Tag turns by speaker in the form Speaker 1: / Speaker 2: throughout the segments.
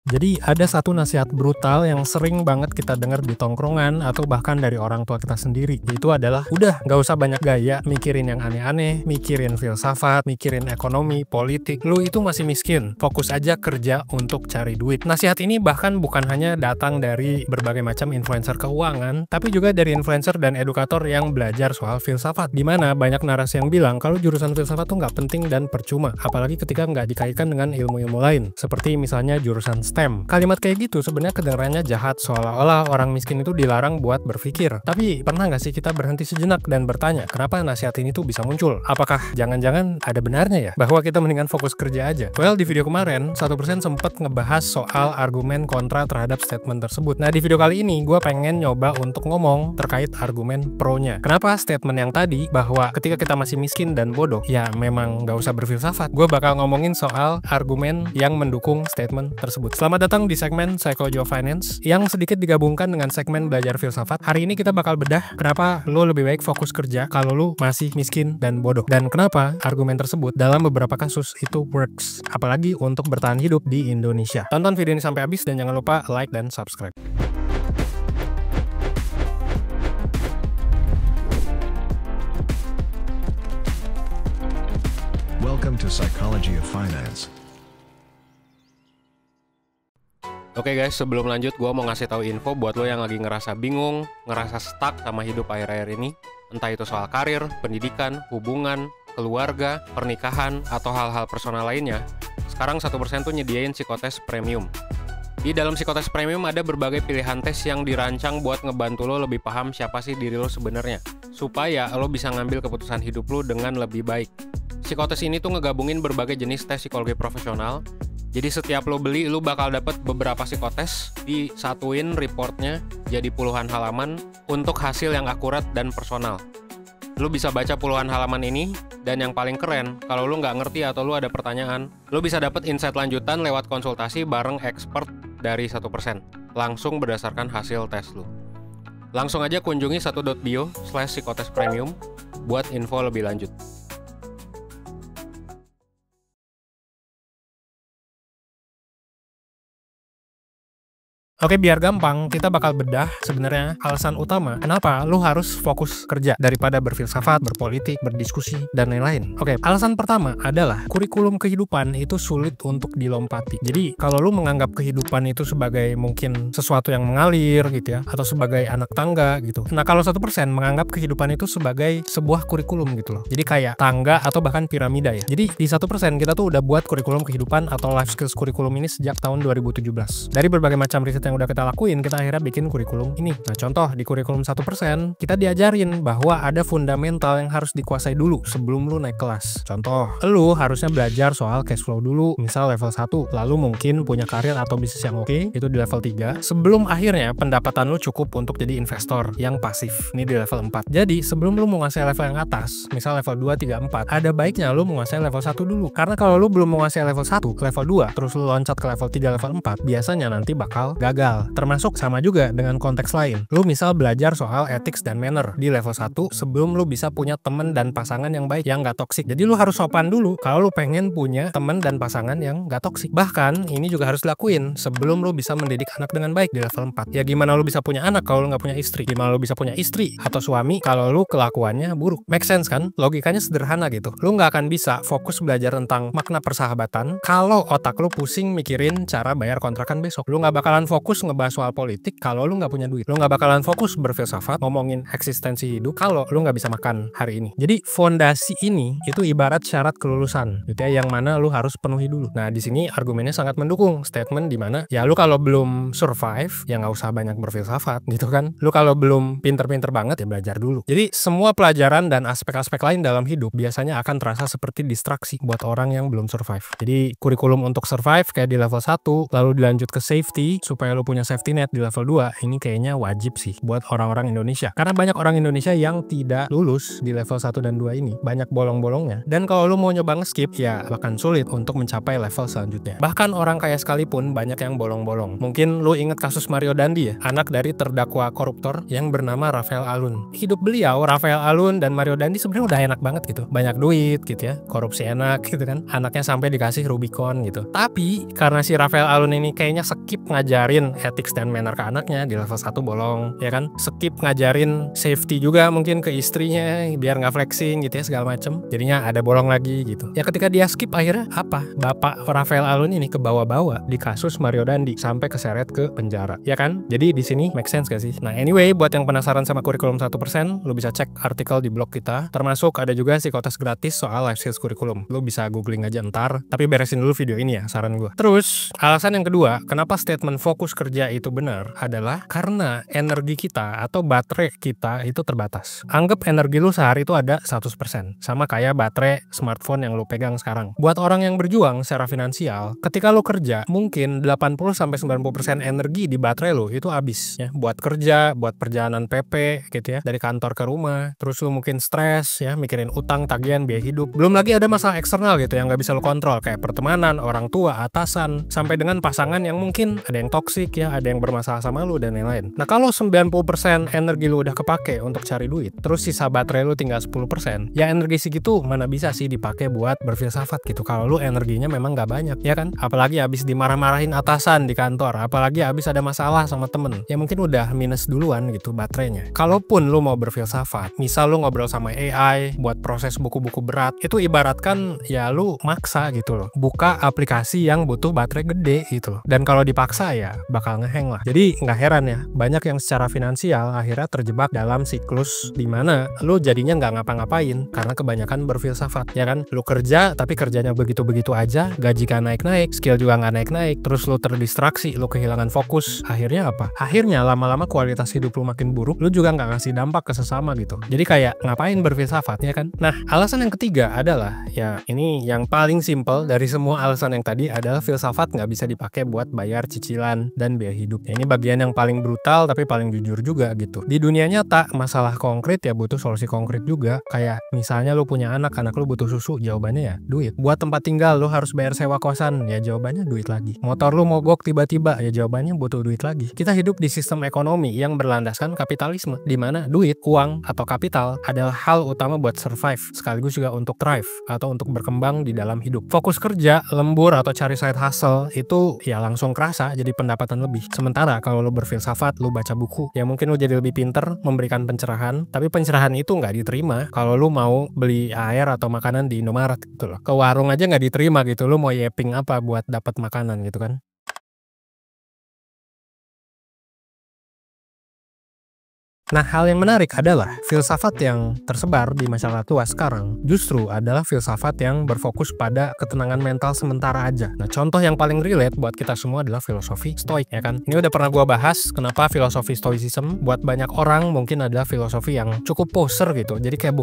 Speaker 1: Jadi ada satu nasihat brutal yang sering banget kita dengar di tongkrongan atau bahkan dari orang tua kita sendiri. Itu adalah, udah gak usah banyak gaya, mikirin yang aneh-aneh, mikirin filsafat, mikirin ekonomi, politik. Lu itu masih miskin, fokus aja kerja untuk cari duit. Nasihat ini bahkan bukan hanya datang dari berbagai macam influencer keuangan, tapi juga dari influencer dan edukator yang belajar soal filsafat. Dimana banyak narasi yang bilang kalau jurusan filsafat tuh nggak penting dan percuma, apalagi ketika nggak dikaitkan dengan ilmu-ilmu lain, seperti misalnya jurusan STEM. Kalimat kayak gitu sebenarnya kedengarannya jahat, seolah-olah orang miskin itu dilarang buat berpikir. Tapi pernah nggak sih kita berhenti sejenak dan bertanya, kenapa nasihat ini tuh bisa muncul? Apakah jangan-jangan ada benarnya ya bahwa kita mendingan fokus kerja aja? Well, di video kemarin 1% sempat ngebahas soal argumen kontra terhadap statement tersebut. Nah, di video kali ini gue pengen nyoba untuk ngomong terkait argumen pro-nya. Kenapa statement yang tadi bahwa ketika kita masih miskin dan bodoh, ya memang nggak usah berfilsafat. Gue bakal ngomongin soal argumen yang mendukung statement tersebut. Selamat datang di segmen Psychology of Finance yang sedikit digabungkan dengan segmen belajar filsafat. Hari ini kita bakal bedah kenapa lo lebih baik fokus kerja kalau lo masih miskin dan bodoh, dan kenapa argumen tersebut dalam beberapa kasus itu works, apalagi untuk bertahan hidup di Indonesia. Tonton video ini sampai habis dan jangan lupa like dan subscribe.
Speaker 2: Welcome to Psychology of Finance.
Speaker 3: Oke guys, sebelum lanjut gue mau ngasih tahu info buat lo yang lagi ngerasa bingung, ngerasa stuck sama hidup akhir-akhir ini. Entah itu soal karir, pendidikan, hubungan, keluarga, pernikahan, atau hal-hal personal lainnya. Sekarang 1% tuh nyediain psikotes premium. Di dalam psikotes premium ada berbagai pilihan tes yang dirancang buat ngebantu lo lebih paham siapa sih diri lo sebenarnya, supaya lo bisa ngambil keputusan hidup lo dengan lebih baik. Psikotes ini tuh ngegabungin berbagai jenis tes psikologi profesional. Jadi setiap lo beli, lo bakal dapet beberapa psikotes, disatuin reportnya jadi puluhan halaman untuk hasil yang akurat dan personal. Lo bisa baca puluhan halaman ini, dan yang paling keren, kalau lo nggak ngerti atau lo ada pertanyaan, lo bisa dapet insight lanjutan lewat konsultasi bareng expert dari 1%, langsung berdasarkan hasil tes lo. Langsung aja kunjungi 1.bio/psikotes premium buat info lebih lanjut.
Speaker 1: Oke, biar gampang, kita bakal bedah sebenarnya alasan utama kenapa lu harus fokus kerja daripada berfilsafat, berpolitik, berdiskusi, dan lain-lain. Oke, alasan pertama adalah kurikulum kehidupan itu sulit untuk dilompati. Jadi, kalau lu menganggap kehidupan itu sebagai mungkin sesuatu yang mengalir gitu ya, atau sebagai anak tangga gitu. Nah, kalau 1% menganggap kehidupan itu sebagai sebuah kurikulum gitu loh. Jadi kayak tangga atau bahkan piramida ya. Jadi di 1% kita tuh udah buat kurikulum kehidupan atau life skills kurikulum ini sejak tahun 2017. Dari berbagai macam riset yang udah kita lakuin, kita akhirnya bikin kurikulum ini. Nah, contoh di kurikulum 1%, kita diajarin bahwa ada fundamental yang harus dikuasai dulu sebelum lu naik kelas. Contoh, lu harusnya belajar soal cash flow dulu, misal level 1, lalu mungkin punya karir atau bisnis yang oke, itu di level 3, sebelum akhirnya pendapatan lu cukup untuk jadi investor yang pasif, ini di level 4. Jadi, sebelum lu menguasai level yang atas, misal level 2, 3, 4, ada baiknya lu menguasai level 1 dulu. Karena kalau lu belum menguasai level 1, level 2, terus lu loncat ke level 3, level 4, biasanya nanti bakal gagal. Termasuk sama juga dengan konteks lain. Lu misal belajar soal ethics dan manner di level 1 sebelum lu bisa punya temen dan pasangan yang baik, yang gak toksik. Jadi lu harus sopan dulu kalau lu pengen punya temen dan pasangan yang gak toksik. Bahkan ini juga harus dilakuin sebelum lu bisa mendidik anak dengan baik di level 4. Ya gimana lu bisa punya anak kalau lu gak punya istri? Gimana lu bisa punya istri atau suami kalau lu kelakuannya buruk? Make sense kan? Logikanya sederhana gitu. Lu gak akan bisa fokus belajar tentang makna persahabatan kalau otak lu pusing mikirin cara bayar kontrakan besok. Lu gak bakalan fokus ngebahas soal politik kalau lu nggak punya duit. Lu nggak bakalan fokus berfilsafat ngomongin eksistensi hidup kalau lu nggak bisa makan hari ini. Jadi fondasi ini itu ibarat syarat kelulusan gitu ya, yang mana lu harus penuhi dulu. Nah, di sini argumennya sangat mendukung statement di mana ya lu kalau belum survive ya nggak usah banyak berfilsafat gitu kan. Lu kalau belum pinter-pinter banget ya belajar dulu. Jadi semua pelajaran dan aspek-aspek lain dalam hidup biasanya akan terasa seperti distraksi buat orang yang belum survive. Jadi kurikulum untuk survive kayak di level 1, lalu dilanjut ke safety supaya lu punya safety net di level 2, ini kayaknya wajib sih buat orang-orang Indonesia. Karena banyak orang Indonesia yang tidak lulus di level 1 dan 2 ini. Banyak bolong-bolongnya. Dan kalau lu mau nyoba nge-skip, ya akan sulit untuk mencapai level selanjutnya. Bahkan orang kaya sekalipun banyak yang bolong-bolong. Mungkin lu inget kasus Mario Dandi ya, anak dari terdakwa koruptor yang bernama Rafael Alun. Hidup beliau, Rafael Alun dan Mario Dandi sebenarnya udah enak banget gitu. Banyak duit gitu ya, korupsi enak gitu kan. Anaknya sampai dikasih Rubicon gitu. Tapi karena si Rafael Alun ini kayaknya skip ngajarin ethics dan manner ke anaknya, di level 1 bolong ya kan. Skip ngajarin safety juga mungkin ke istrinya biar nggak flexing gitu ya segala macem. Jadinya ada bolong lagi gitu. Ya ketika dia skip akhirnya apa? Bapak Rafael Alun ini kebawa-bawa di kasus Mario Dandi sampai keseret ke penjara ya kan. Jadi di sini make sense gak sih? Nah anyway, buat yang penasaran sama kurikulum 1%, lu bisa cek artikel di blog kita. Termasuk ada juga psikotes gratis soal life skills kurikulum. Lu bisa googling aja ntar, tapi beresin dulu video ini ya, saran gue. Terus alasan yang kedua, kenapa statement fokus kerja itu benar adalah karena energi kita atau baterai kita itu terbatas. Anggap energi lu sehari itu ada 100%, sama kayak baterai smartphone yang lu pegang sekarang. Buat orang yang berjuang secara finansial, ketika lu kerja, mungkin 80-90% energi di baterai lu itu habis ya, buat kerja, buat perjalanan PP gitu ya, dari kantor ke rumah. Terus lu mungkin stres ya, mikirin utang, tagihan, biaya hidup. Belum lagi ada masalah eksternal gitu yang nggak bisa lu kontrol, kayak pertemanan, orang tua, atasan, sampai dengan pasangan yang mungkin ada yang toksik ya, ada yang bermasalah sama lu dan lain-lain. Nah kalau 90% energi lu udah kepake untuk cari duit, terus sisa baterai lu tinggal 10%, ya energi segitu mana bisa sih dipakai buat berfilsafat gitu kalau lu energinya memang nggak banyak ya kan. Apalagi habis dimarah-marahin atasan di kantor, apalagi habis ada masalah sama temen, ya mungkin udah minus duluan gitu baterainya. Kalaupun lu mau berfilsafat, misal lu ngobrol sama AI buat proses buku-buku berat, itu ibaratkan ya lu maksa gitu loh, buka aplikasi yang butuh baterai gede gitu loh. Dan kalau dipaksa ya bakal ngeheng lah. Jadi nggak heran ya, banyak yang secara finansial akhirnya terjebak dalam siklus dimana lu jadinya nggak ngapa-ngapain karena kebanyakan berfilsafat ya kan. Lu kerja tapi kerjanya begitu-begitu aja, gaji gak naik-naik, skill juga nggak naik-naik, terus lu terdistraksi, lu kehilangan fokus. Akhirnya apa? Akhirnya lama-lama kualitas hidup lu makin buruk, lu juga nggak ngasih dampak ke sesama gitu. Jadi kayak ngapain berfilsafat ya kan. Nah alasan yang ketiga adalah ya ini yang paling simple dari semua alasan yang tadi adalah filsafat nggak bisa dipakai buat bayar cicilan dan biaya hidup. Ya, ini bagian yang paling brutal tapi paling jujur juga gitu. Di dunia nyata masalah konkret ya butuh solusi konkret juga. Kayak misalnya lu punya anak lu butuh susu, jawabannya ya duit. Buat tempat tinggal lu harus bayar sewa kosan, ya jawabannya duit lagi. Motor lu mogok tiba-tiba, ya jawabannya butuh duit lagi. Kita hidup di sistem ekonomi yang berlandaskan kapitalisme, di mana duit, uang, atau kapital adalah hal utama buat survive, sekaligus juga untuk thrive atau untuk berkembang di dalam hidup. Fokus kerja, lembur, atau cari side hustle itu ya langsung kerasa jadi pendapatan lebih. Sementara kalau lu berfilsafat, lu baca buku, ya mungkin lu jadi lebih pinter, memberikan pencerahan, tapi pencerahan itu nggak diterima kalau lu mau beli air atau makanan di Indomaret gitu loh. Ke warung aja nggak diterima gitu, lu mau yeping apa buat dapat makanan gitu kan. Nah, hal yang menarik adalah filsafat yang tersebar di masyarakat luas sekarang justru adalah filsafat yang berfokus pada ketenangan mental sementara aja. Nah, contoh yang paling relate buat kita semua adalah filosofi stoik ya kan. Ini udah pernah gua bahas kenapa filosofi stoicism buat banyak orang mungkin adalah filosofi yang cukup poser gitu. Jadi kayak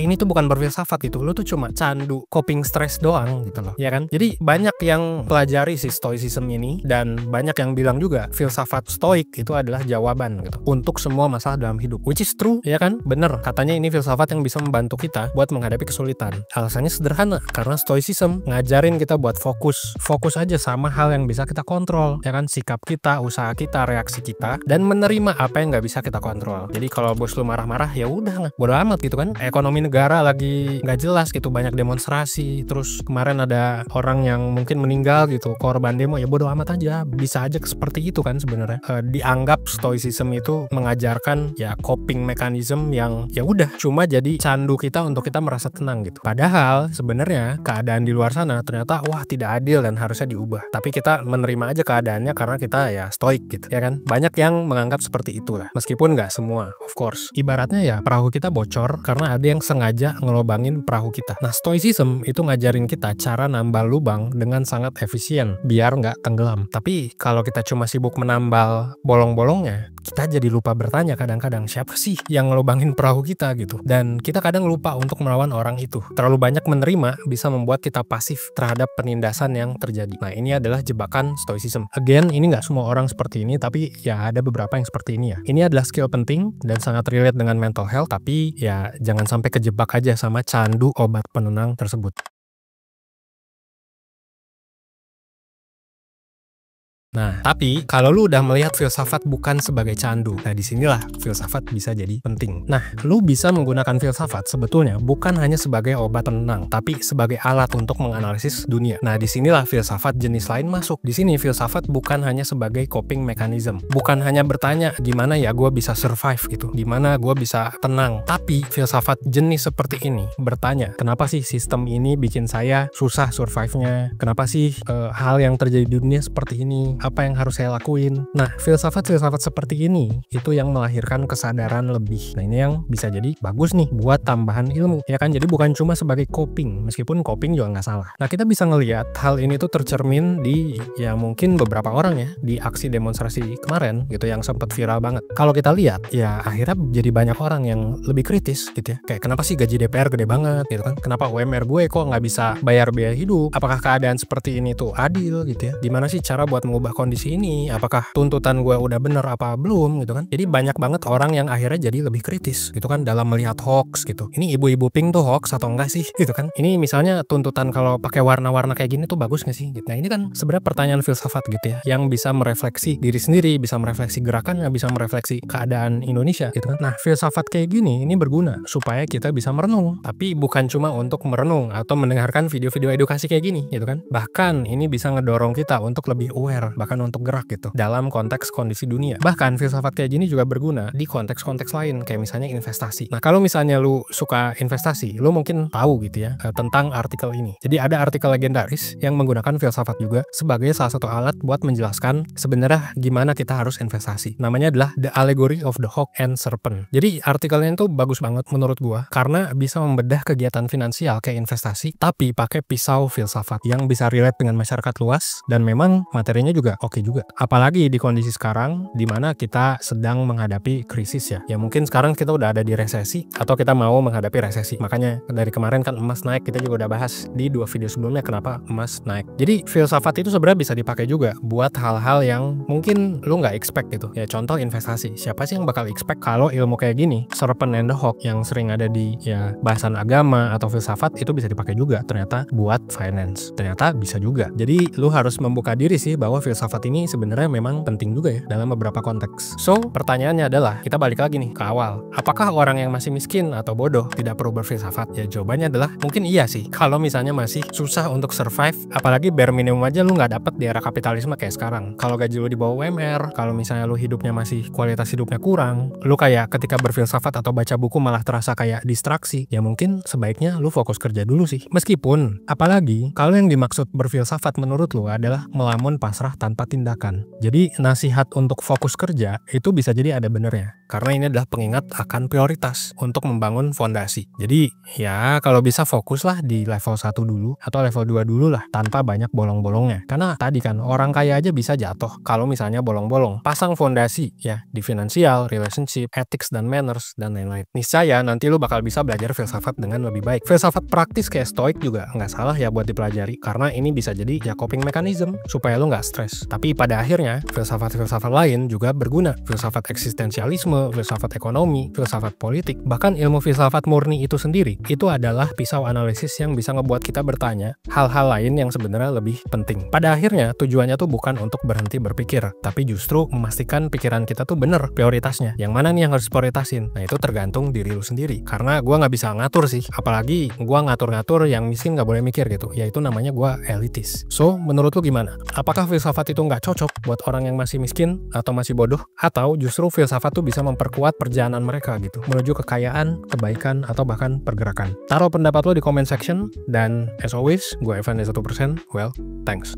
Speaker 1: ini tuh bukan berfilsafat gitu. Lu tuh cuma candu coping stress doang gitu loh. Ya kan? Jadi banyak yang pelajari si stoicism ini dan banyak yang bilang juga filsafat stoik itu adalah jawaban gitu untuk semua masalah dalam hidup, which is true ya kan, bener, katanya ini filsafat yang bisa membantu kita buat menghadapi kesulitan. Alasannya sederhana, karena stoicism ngajarin kita buat fokus aja sama hal yang bisa kita kontrol ya kan, sikap kita, usaha kita, reaksi kita, dan menerima apa yang nggak bisa kita kontrol. Jadi kalau bos lu marah-marah ya udah bodo amat gitu kan. Ekonomi negara lagi nggak jelas gitu, banyak demonstrasi, terus kemarin ada orang yang mungkin meninggal gitu, korban demo, ya bodo amat aja, bisa aja seperti itu kan sebenarnya. Dianggap stoicism itu mengajarkan ya coping mechanism yang ya udah cuma jadi candu kita untuk kita merasa tenang gitu. Padahal sebenarnya keadaan di luar sana ternyata wah tidak adil dan harusnya diubah. Tapi kita menerima aja keadaannya karena kita ya stoik gitu ya kan. Banyak yang menganggap seperti itulah. Meskipun nggak semua, of course. Ibaratnya ya perahu kita bocor karena ada yang sengaja ngelobangin perahu kita. Nah, stoicism itu ngajarin kita cara nambal lubang dengan sangat efisien biar nggak tenggelam. Tapi kalau kita cuma sibuk menambal bolong-bolongnya, kita jadi lupa bertanya kadang-kadang siapa sih yang ngelubangin perahu kita gitu. Dan kita kadang lupa untuk melawan orang itu. Terlalu banyak menerima bisa membuat kita pasif terhadap penindasan yang terjadi. Nah, ini adalah jebakan stoicism. Again, ini nggak semua orang seperti ini, tapi ya ada beberapa yang seperti ini ya. Ini adalah skill penting dan sangat relate dengan mental health, tapi ya jangan sampai kejebak aja sama candu obat penenang tersebut. Nah, tapi kalau lu udah melihat filsafat bukan sebagai candu, nah disinilah filsafat bisa jadi penting. Nah, lu bisa menggunakan filsafat sebetulnya bukan hanya sebagai obat penenang, tapi sebagai alat untuk menganalisis dunia. Nah, disinilah filsafat jenis lain masuk. Di sini filsafat bukan hanya sebagai coping mechanism, bukan hanya bertanya gimana ya gue bisa survive gitu, gimana gue bisa tenang. Tapi filsafat jenis seperti ini bertanya, kenapa sih sistem ini bikin saya susah survive-nya? Kenapa sih hal yang terjadi di dunia seperti ini? Apa yang harus saya lakuin? Nah, filsafat-filsafat seperti ini itu yang melahirkan kesadaran lebih. Nah, ini yang bisa jadi bagus nih buat tambahan ilmu, ya kan? Jadi bukan cuma sebagai coping, meskipun coping juga nggak salah. Nah, kita bisa ngelihat hal ini tuh tercermin di ya mungkin beberapa orang ya di aksi demonstrasi kemarin gitu yang sempat viral banget. Kalau kita lihat ya akhirnya jadi banyak orang yang lebih kritis gitu ya. Kayak kenapa sih gaji DPR gede banget gitu kan? Kenapa UMR gue kok nggak bisa bayar biaya hidup? Apakah keadaan seperti ini tuh adil gitu ya? Gimana sih cara buat mengubah kondisi ini? Apakah tuntutan gue udah bener apa belum gitu kan? Jadi banyak banget orang yang akhirnya jadi lebih kritis gitu kan dalam melihat hoax gitu. Ini ibu-ibu pink tuh hoax atau enggak sih gitu kan? Ini misalnya tuntutan kalau pakai warna-warna kayak gini tuh bagus nggak sih gitu. Nah, ini kan sebenarnya pertanyaan filsafat gitu ya yang bisa merefleksi diri sendiri, bisa merefleksi gerakan, bisa merefleksi keadaan Indonesia gitu kan. Nah, filsafat kayak gini ini berguna supaya kita bisa merenung, tapi bukan cuma untuk merenung atau mendengarkan video-video edukasi kayak gini gitu kan. Bahkan ini bisa ngedorong kita untuk lebih aware, bahkan untuk gerak gitu dalam konteks kondisi dunia. Bahkan filsafat kayak gini juga berguna di konteks-konteks lain kayak misalnya investasi. Nah, kalau misalnya lu suka investasi, lu mungkin tahu gitu ya tentang artikel ini. Jadi ada artikel legendaris yang menggunakan filsafat juga sebagai salah satu alat buat menjelaskan sebenarnya gimana kita harus investasi. Namanya adalah The Allegory of the Hawk and Serpent. Jadi artikelnya itu bagus banget menurut gua karena bisa membedah kegiatan finansial kayak investasi tapi pakai pisau filsafat yang bisa relate dengan masyarakat luas dan memang materinya juga oke juga. Apalagi di kondisi sekarang di mana kita sedang menghadapi krisis ya. Ya mungkin sekarang kita udah ada di resesi atau kita mau menghadapi resesi. Makanya dari kemarin kan emas naik, kita juga udah bahas di 2 video sebelumnya kenapa emas naik. Jadi filsafat itu sebenarnya bisa dipakai juga buat hal-hal yang mungkin lu nggak expect gitu. Ya contoh investasi. Siapa sih yang bakal expect kalau ilmu kayak gini, Serpent and the Hawk yang sering ada di ya bahasan agama atau filsafat itu bisa dipakai juga ternyata buat finance. Ternyata bisa juga. Jadi lu harus membuka diri sih bahwa filsafat ini sebenarnya memang penting juga ya dalam beberapa konteks. So, pertanyaannya adalah kita balik lagi nih ke awal. Apakah orang yang masih miskin atau bodoh tidak perlu berfilsafat? Ya jawabannya adalah mungkin iya sih. Kalau misalnya masih susah untuk survive, apalagi bare minimum aja lu nggak dapet di era kapitalisme kayak sekarang. Kalau gaji lu di bawah UMR, kalau misalnya lu hidupnya masih kualitas hidupnya kurang, lu kayak ketika berfilsafat atau baca buku malah terasa kayak distraksi, ya mungkin sebaiknya lu fokus kerja dulu sih. Meskipun, apalagi kalau yang dimaksud berfilsafat menurut lu adalah melamun pasrah tanpa tindakan. Jadi nasihat untuk fokus kerja itu bisa jadi ada benernya. Karena ini adalah pengingat akan prioritas untuk membangun fondasi. Jadi ya kalau bisa fokuslah di level 1 dulu atau level 2 dulu lah tanpa banyak bolong-bolongnya. Karena tadi kan orang kaya aja bisa jatuh kalau misalnya bolong-bolong. Pasang fondasi ya di finansial, relationship, ethics dan manners dan lain-lain. Niscaya nanti lu bakal bisa belajar filsafat dengan lebih baik. Filsafat praktis kayak stoik juga nggak salah ya buat dipelajari karena ini bisa jadi ya coping mechanism supaya lu nggak stres. Tapi pada akhirnya filsafat-filsafat lain juga berguna. Filsafat eksistensialisme, filsafat ekonomi, filsafat politik, bahkan ilmu filsafat murni itu sendiri itu adalah pisau analisis yang bisa ngebuat kita bertanya hal-hal lain yang sebenarnya lebih penting. Pada akhirnya tujuannya tuh bukan untuk berhenti berpikir, tapi justru memastikan pikiran kita tuh bener prioritasnya. Yang mana nih yang harus prioritasin? Nah itu tergantung diri lu sendiri. Karena gua nggak bisa ngatur sih, apalagi gua ngatur-ngatur yang miskin nggak boleh mikir gitu. Ya itu namanya gua elitis. So menurut lu gimana? Apakah filsafat itu nggak cocok buat orang yang masih miskin atau masih bodoh? Atau justru filsafat tuh bisa memperkuat perjalanan mereka gitu menuju kekayaan, kebaikan, atau bahkan pergerakan? Taruh pendapat lo di comment section dan as always gue Evan dari 1%. Well, thanks.